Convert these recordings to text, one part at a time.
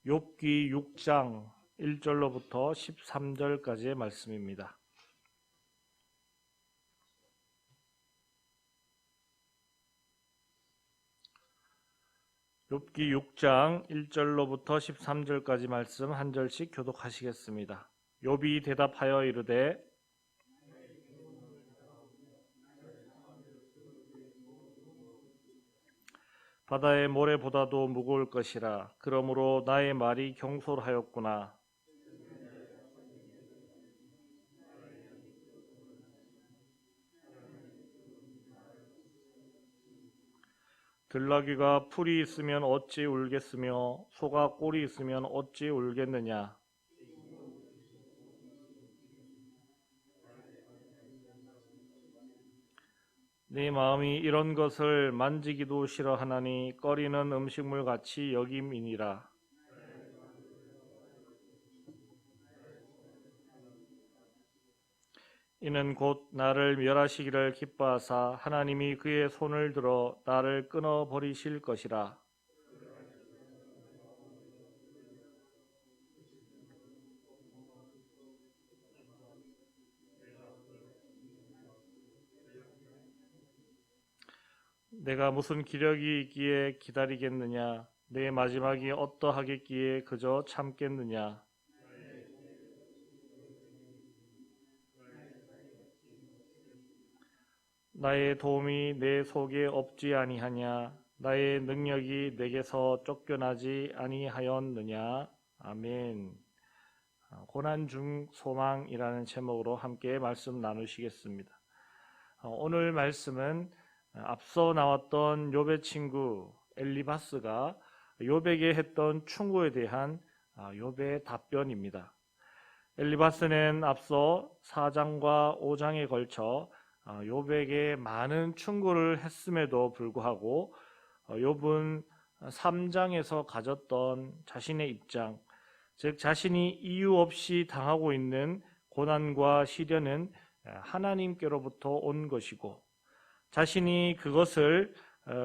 욥기 6장 1절로부터 13절까지의 말씀입니다. 욥기 6장 1절로부터 13절까지 말씀 한 절씩 교독하시겠습니다. 욥이 대답하여 이르되 바다의 모래보다도 무거울 것이라. 그러므로 나의 말이 경솔하였구나. 들나귀가 풀이 있으면 어찌 울겠으며 소가 꼴이 있으면 어찌 울겠느냐. 네 마음이 이런 것을 만지기도 싫어하나니 꺼리는 음식물 같이 여김이니라. 이는 곧 나를 멸하시기를 기뻐하사 하나님이 그의 손을 들어 나를 끊어 버리실 것이라. 내가 무슨 기력이 있기에 기다리겠느냐. 내 마지막이 어떠하겠기에 그저 참겠느냐. 나의 도움이 내 속에 없지 아니하냐. 나의 능력이 내게서 쫓겨나지 아니하였느냐. 아멘. 고난 중 소망이라는 제목으로 함께 말씀 나누시겠습니다. 오늘 말씀은 앞서 나왔던 욥의 친구 엘리바스가 욥에게 했던 충고에 대한 욥의 답변입니다. 엘리바스는 앞서 4장과 5장에 걸쳐 욥에게 많은 충고를 했음에도 불구하고 욥은 3장에서 가졌던 자신의 입장, 즉 자신이 이유 없이 당하고 있는 고난과 시련은 하나님께로부터 온 것이고 자신이 그것을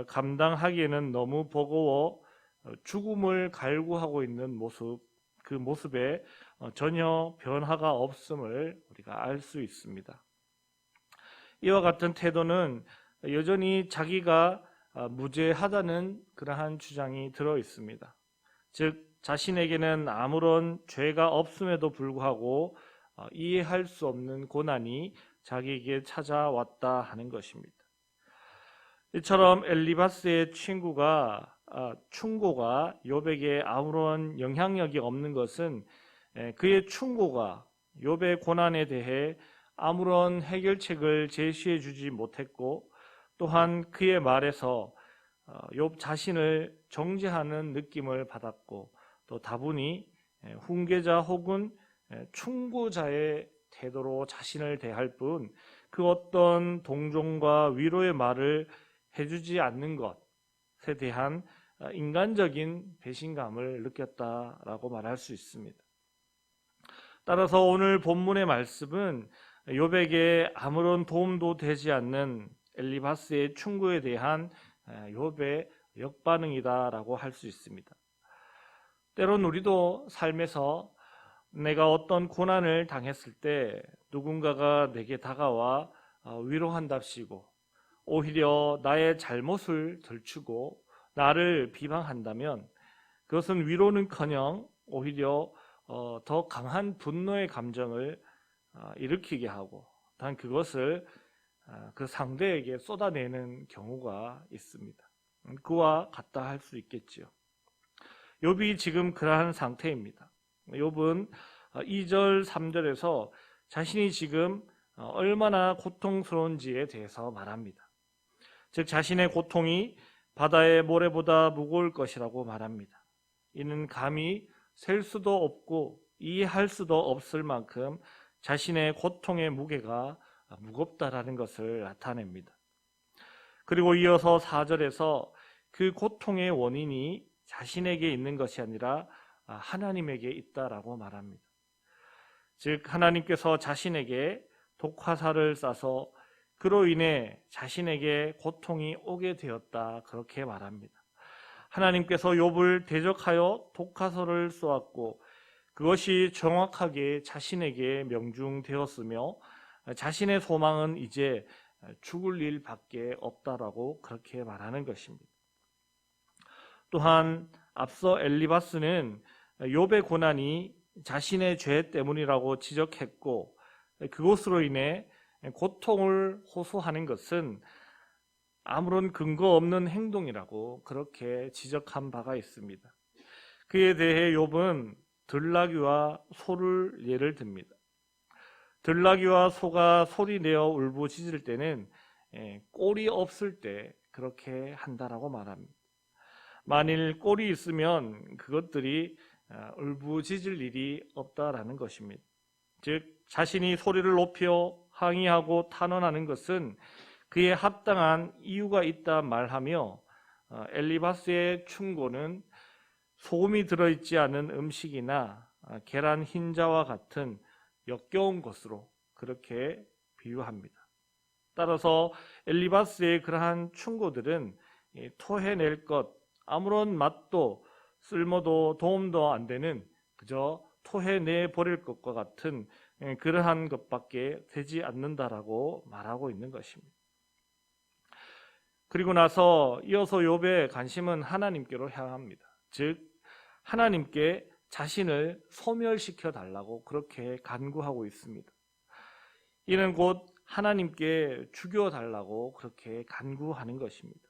감당하기에는 너무 버거워 죽음을 갈구하고 있는 모습, 그 모습에 전혀 변화가 없음을 우리가 알 수 있습니다. 이와 같은 태도는 여전히 자기가 무죄하다는 그러한 주장이 들어 있습니다. 즉 자신에게는 아무런 죄가 없음에도 불구하고 이해할 수 없는 고난이 자기에게 찾아왔다 하는 것입니다. 이처럼 엘리바스의 충고가 욥에게 아무런 영향력이 없는 것은 그의 충고가 욥의 고난에 대해 아무런 해결책을 제시해 주지 못했고 또한 그의 말에서 욥 자신을 정죄하는 느낌을 받았고 또 다분히 훈계자 혹은 충고자의 태도로 자신을 대할 뿐 그 어떤 동정과 위로의 말을 해주지 않는 것에 대한 인간적인 배신감을 느꼈다라고 말할 수 있습니다. 따라서 오늘 본문의 말씀은 욥에게 아무런 도움도 되지 않는 엘리바스의 충고에 대한 욥의 역반응이다라고 할 수 있습니다. 때론 우리도 삶에서 내가 어떤 고난을 당했을 때 누군가가 내게 다가와 위로한답시고 오히려 나의 잘못을 들추고 나를 비방한다면 그것은 위로는커녕 오히려 더 강한 분노의 감정을 일으키게 하고 단 그것을 그 상대에게 쏟아내는 경우가 있습니다. 그와 같다 할 수 있겠지요. 욥이 지금 그러한 상태입니다. 욥은 2절, 3절에서 자신이 지금 얼마나 고통스러운지에 대해서 말합니다. 즉 자신의 고통이 바다의 모래보다 무거울 것이라고 말합니다. 이는 감히 셀 수도 없고 이해할 수도 없을 만큼 자신의 고통의 무게가 무겁다라는 것을 나타냅니다. 그리고 이어서 4절에서 그 고통의 원인이 자신에게 있는 것이 아니라 하나님에게 있다라고 말합니다. 즉 하나님께서 자신에게 독화살을 쏴서 그로 인해 자신에게 고통이 오게 되었다 그렇게 말합니다. 하나님께서 욥을 대적하여 독하설을 쏘았고 그것이 정확하게 자신에게 명중되었으며 자신의 소망은 이제 죽을 일밖에 없다라고 그렇게 말하는 것입니다. 또한 앞서 엘리바스는 욥의 고난이 자신의 죄 때문이라고 지적했고 그것으로 인해 고통을 호소하는 것은 아무런 근거 없는 행동이라고 그렇게 지적한 바가 있습니다. 그에 대해 욥은 들나귀와 소를 예를 듭니다. 들나귀와 소가 소리내어 울부짖을 때는 꼴이 없을 때 그렇게 한다라고 말합니다. 만일 꼴이 있으면 그것들이 울부짖을 일이 없다라는 것입니다. 즉 자신이 소리를 높여 항의하고 탄원하는 것은 그에 합당한 이유가 있다 말하며 엘리바스의 충고는 소금이 들어있지 않은 음식이나 계란 흰자와 같은 역겨운 것으로 그렇게 비유합니다. 따라서 엘리바스의 그러한 충고들은 토해낼 것, 아무런 맛도 쓸모도 도움도 안 되는 그저 토해내 버릴 것과 같은 그러한 것밖에 되지 않는다라고 말하고 있는 것입니다. 그리고 나서 이어서 욥의 관심은 하나님께로 향합니다. 즉 하나님께 자신을 소멸시켜 달라고 그렇게 간구하고 있습니다. 이는 곧 하나님께 죽여 달라고 그렇게 간구하는 것입니다.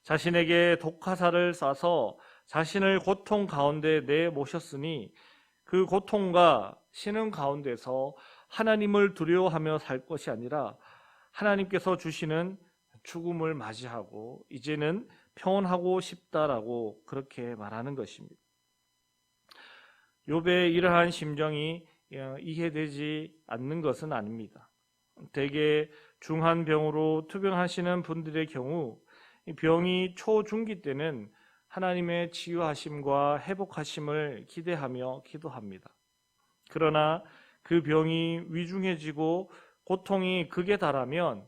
자신에게 독화살을 쏴서 자신을 고통 가운데 내모셨으니 그 고통과 신음 가운데서 하나님을 두려워하며 살 것이 아니라 하나님께서 주시는 죽음을 맞이하고 이제는 평온하고 싶다라고 그렇게 말하는 것입니다. 욥의 이러한 심정이 이해되지 않는 것은 아닙니다. 대개 중한 병으로 투병하시는 분들의 경우 병이 초중기 때는 하나님의 치유하심과 회복하심을 기대하며 기도합니다. 그러나 그 병이 위중해지고 고통이 극에 달하면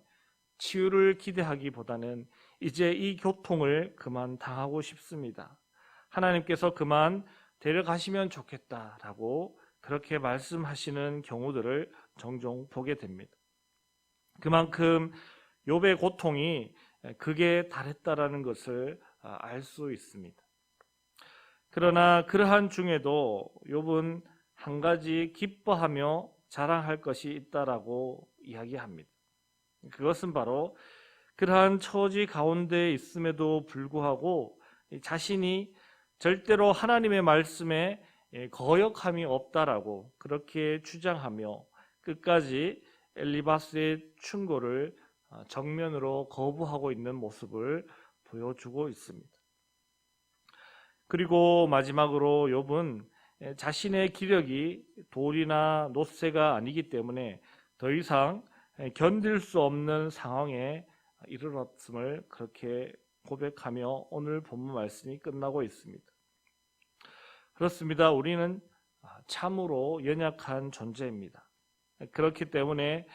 치유를 기대하기보다는 이제 이 고통을 그만 당하고 싶습니다. 하나님께서 그만 데려가시면 좋겠다라고 그렇게 말씀하시는 경우들을 종종 보게 됩니다. 그만큼 욥의 고통이 극에 달했다라는 것을 알 수 있습니다. 그러나 그러한 중에도 욥은 한 가지 기뻐하며 자랑할 것이 있다라고 이야기합니다. 그것은 바로 그러한 처지 가운데 있음에도 불구하고 자신이 절대로 하나님의 말씀에 거역함이 없다라고 그렇게 주장하며 끝까지 엘리바스의 충고를 정면으로 거부하고 있는 모습을 보여주고 있습니다. 그리고 마지막으로 욥은 자신의 기력이 돌이나 놋새가 아니기 때문에 더 이상 견딜 수 없는 상황에 이르렀음을 그렇게 고백하며 오늘 본문 말씀이 끝나고 있습니다. 그렇습니다. 우리는 참으로 연약한 존재입니다. 그렇기 때문에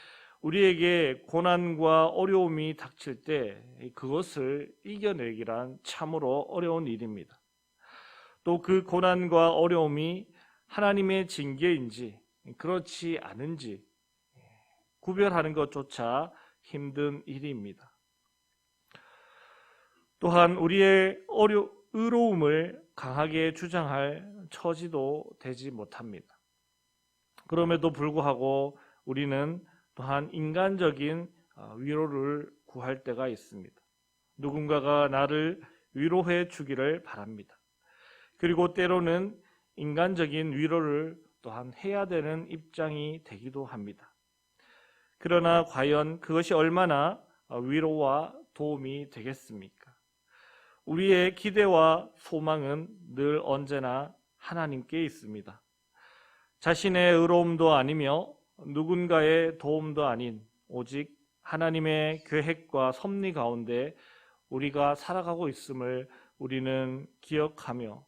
우리에게 고난과 어려움이 닥칠 때 그것을 이겨내기란 참으로 어려운 일입니다. 또 그 고난과 어려움이 하나님의 징계인지 그렇지 않은지 구별하는 것조차 힘든 일입니다. 또한 우리의 의로움을 강하게 주장할 처지도 되지 못합니다. 그럼에도 불구하고 우리는 또한 인간적인 위로를 구할 때가 있습니다. 누군가가 나를 위로해 주기를 바랍니다. 그리고 때로는 인간적인 위로를 또한 해야 되는 입장이 되기도 합니다. 그러나 과연 그것이 얼마나 위로와 도움이 되겠습니까? 우리의 기대와 소망은 늘 언제나 하나님께 있습니다. 자신의 의로움도 아니며 누군가의 도움도 아닌 오직 하나님의 계획과 섭리 가운데 우리가 살아가고 있음을 우리는 기억하며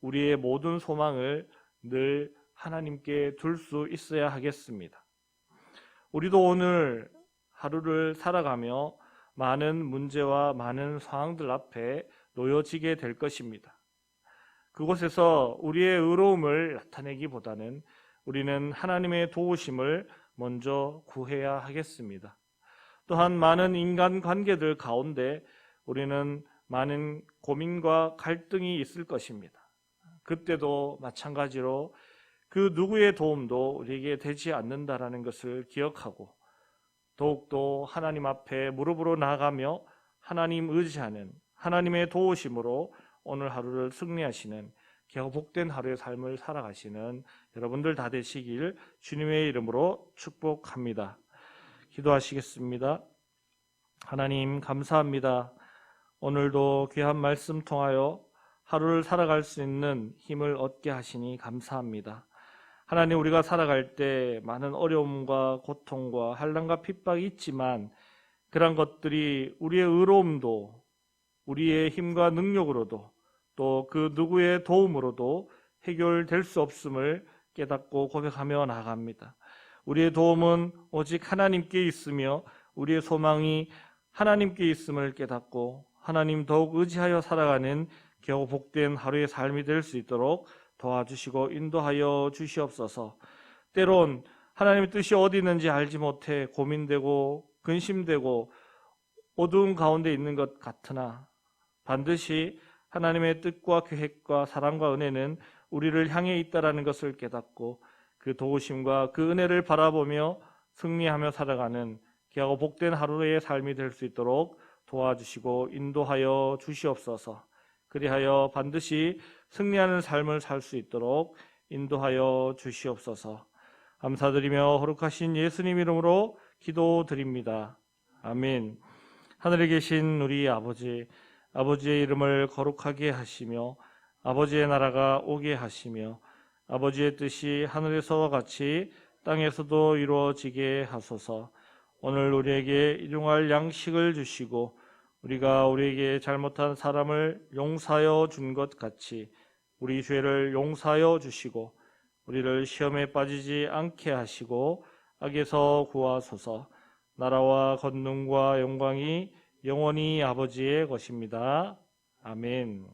우리의 모든 소망을 늘 하나님께 둘 수 있어야 하겠습니다. 우리도 오늘 하루를 살아가며 많은 문제와 많은 상황들 앞에 놓여지게 될 것입니다. 그곳에서 우리의 의로움을 나타내기보다는 우리는 하나님의 도우심을 먼저 구해야 하겠습니다. 또한 많은 인간 관계들 가운데 우리는 많은 고민과 갈등이 있을 것입니다. 그때도 마찬가지로 그 누구의 도움도 우리에게 되지 않는다라는 것을 기억하고 더욱더 하나님 앞에 무릎으로 나아가며 하나님 의지하는 하나님의 도우심으로 오늘 하루를 승리하시는 겨우 복된 하루의 삶을 살아가시는 여러분들 다 되시길 주님의 이름으로 축복합니다. 기도하시겠습니다. 하나님 감사합니다. 오늘도 귀한 말씀 통하여 하루를 살아갈 수 있는 힘을 얻게 하시니 감사합니다. 하나님, 우리가 살아갈 때 많은 어려움과 고통과 환난과 핍박이 있지만 그런 것들이 우리의 의로움도 우리의 힘과 능력으로도 또 그 누구의 도움으로도 해결될 수 없음을 깨닫고 고백하며 나아갑니다. 우리의 도움은 오직 하나님께 있으며 우리의 소망이 하나님께 있음을 깨닫고 하나님 더욱 의지하여 살아가는 겨우 복된 하루의 삶이 될 수 있도록 도와주시고 인도하여 주시옵소서. 때론 하나님의 뜻이 어디 있는지 알지 못해 고민되고 근심되고 어두운 가운데 있는 것 같으나 반드시 하나님의 뜻과 계획과 사랑과 은혜는 우리를 향해 있다라는 것을 깨닫고 그 도우심과 그 은혜를 바라보며 승리하며 살아가는 귀하고 복된 하루의 삶이 될 수 있도록 도와주시고 인도하여 주시옵소서. 그리하여 반드시 승리하는 삶을 살 수 있도록 인도하여 주시옵소서. 감사드리며 거룩하신 예수님 이름으로 기도드립니다. 아멘. 하늘에 계신 우리 아버지, 아버지의 이름을 거룩하게 하시며 아버지의 나라가 오게 하시며 아버지의 뜻이 하늘에서와 같이 땅에서도 이루어지게 하소서. 오늘 우리에게 일용할 양식을 주시고 우리가 우리에게 잘못한 사람을 용서하여 준 것 같이 우리 죄를 용서하여 주시고 우리를 시험에 빠지지 않게 하시고 악에서 구하소서. 나라와 권능과 영광이 영원히 아버지의 것입니다. 아멘.